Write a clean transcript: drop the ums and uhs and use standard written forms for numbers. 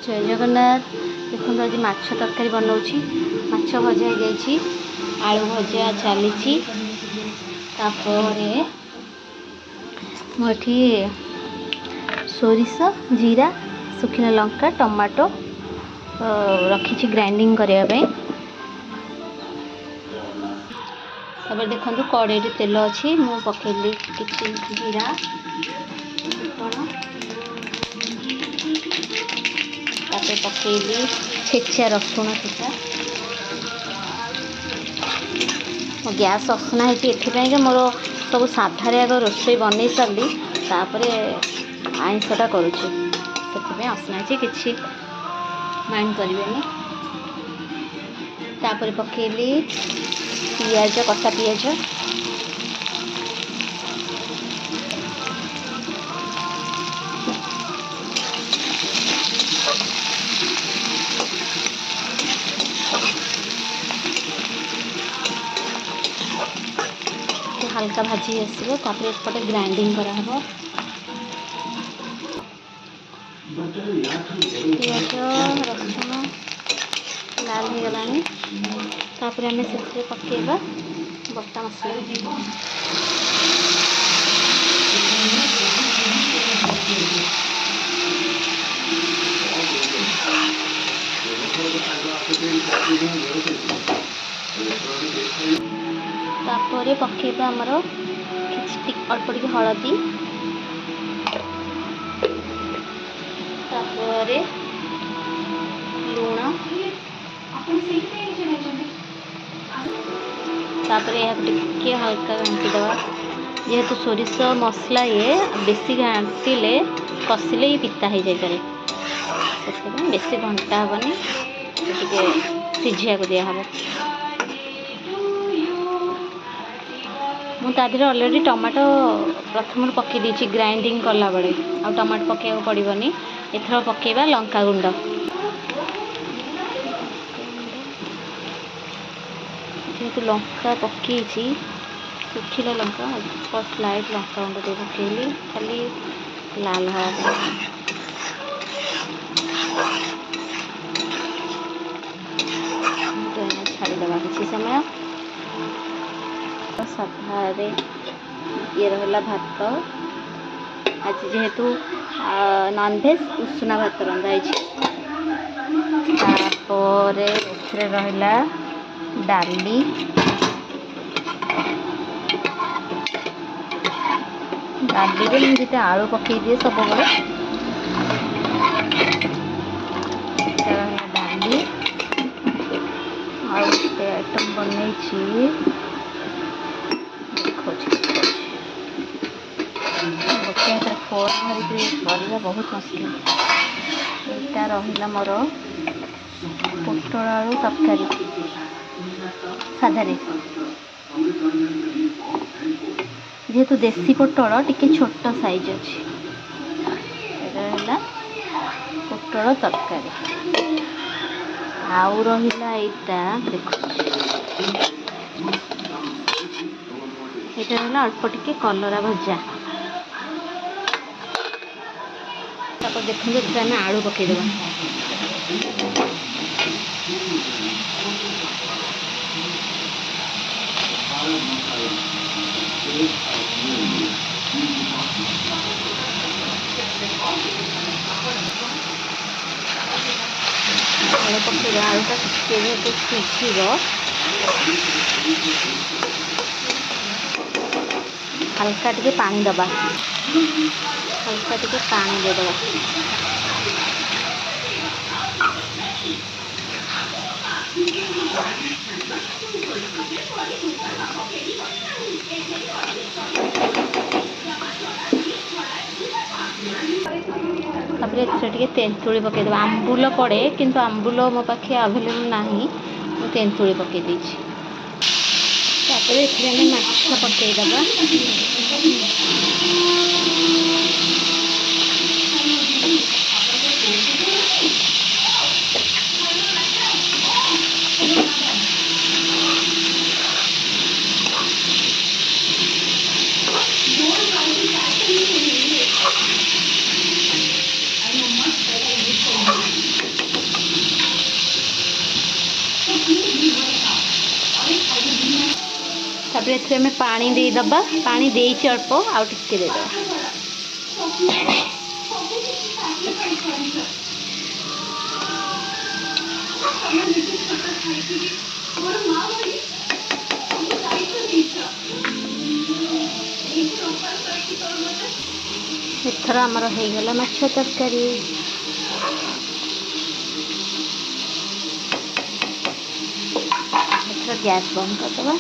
जय जगन्नाथ। देखो आज माछ तरकारी बनाऊँगी। माछ भजा जाइए, आलू भजा चली मुझे सोरिष जीरा सुखिला लंका टमाटो रखी ग्राइंडिंग करने। तब देखो कड़े तेल अच्छी मु पकईली कि जीरा पकईली छेचा रसुण छेचा। मो गैस असना है मोर सब साधार आग रोषे बनई सारी तापर आईंषटा करुँची से असना है कि माइंड करें। तापर पकईली पियाज कटा पियाज हल्का भाजी आसो एपटे ग्राइंडिंग कराहब। पियाज रसुण लाल हो गला तापर आम से पकेबा बटा मसला। तापर पकेबा आमर अल्प टिके हलदी तापर लुण तापर टिके हल्का घाटी दवा। जेहेतु सोरिष मसला ये बेसी घाटिले कषिले पिता हो जाए बेसी घंटा हेनी सिझा को दिहब। मुझे अलरेडी टमाटो प्रथम पकई देती ग्राइंडिंग कला बेले आ टमाटो पकड़ पड़ोनी। एथर पकेबा लंका गुंड जेहेतु लंका पकई सुखिला लंका फर्स्ट लाइट लंका गुंड दे पकईली खाली लाल हवा छाड़ीदे किसी समय। साधारे ये रहा भात आज जेहेतु नॉनवेज उषुना भात रंधाई। तापर रहा डाली डाली में जिते आलू पकई दिए सब डाली आइटम बनई गोटे फोन धरिक बहुत मुश्किल। यहाँ रहा मोर पोटल आलू तरकारी साधारे जेहेतु देसी पोटल टिके छोट साइज अच्छी पोटल तरकारी आउ रहा यहाँ देख यहाँ अल्प टिके कलरा भजा। तापर देखते आम आलू पकईदेवा आलू पकईदेवा आलूटा जेहेतु सिझ हल्का टिके पानी दबा हल्का टिके पानी देदबा। तापर टे तेंतुली पकईदेव आंबुल पड़े किंतु आंबुल मो पाखे अवेलेबल ना तेंतुली पकई देछि। तापर माछ पकईदेवा तापर एथरे हमें पानी दे दबा पानी देइछि अल्प आउ टिके दे दबा एथर आमर हो गला माछ तरकारी एथर गैस बंद कर दबा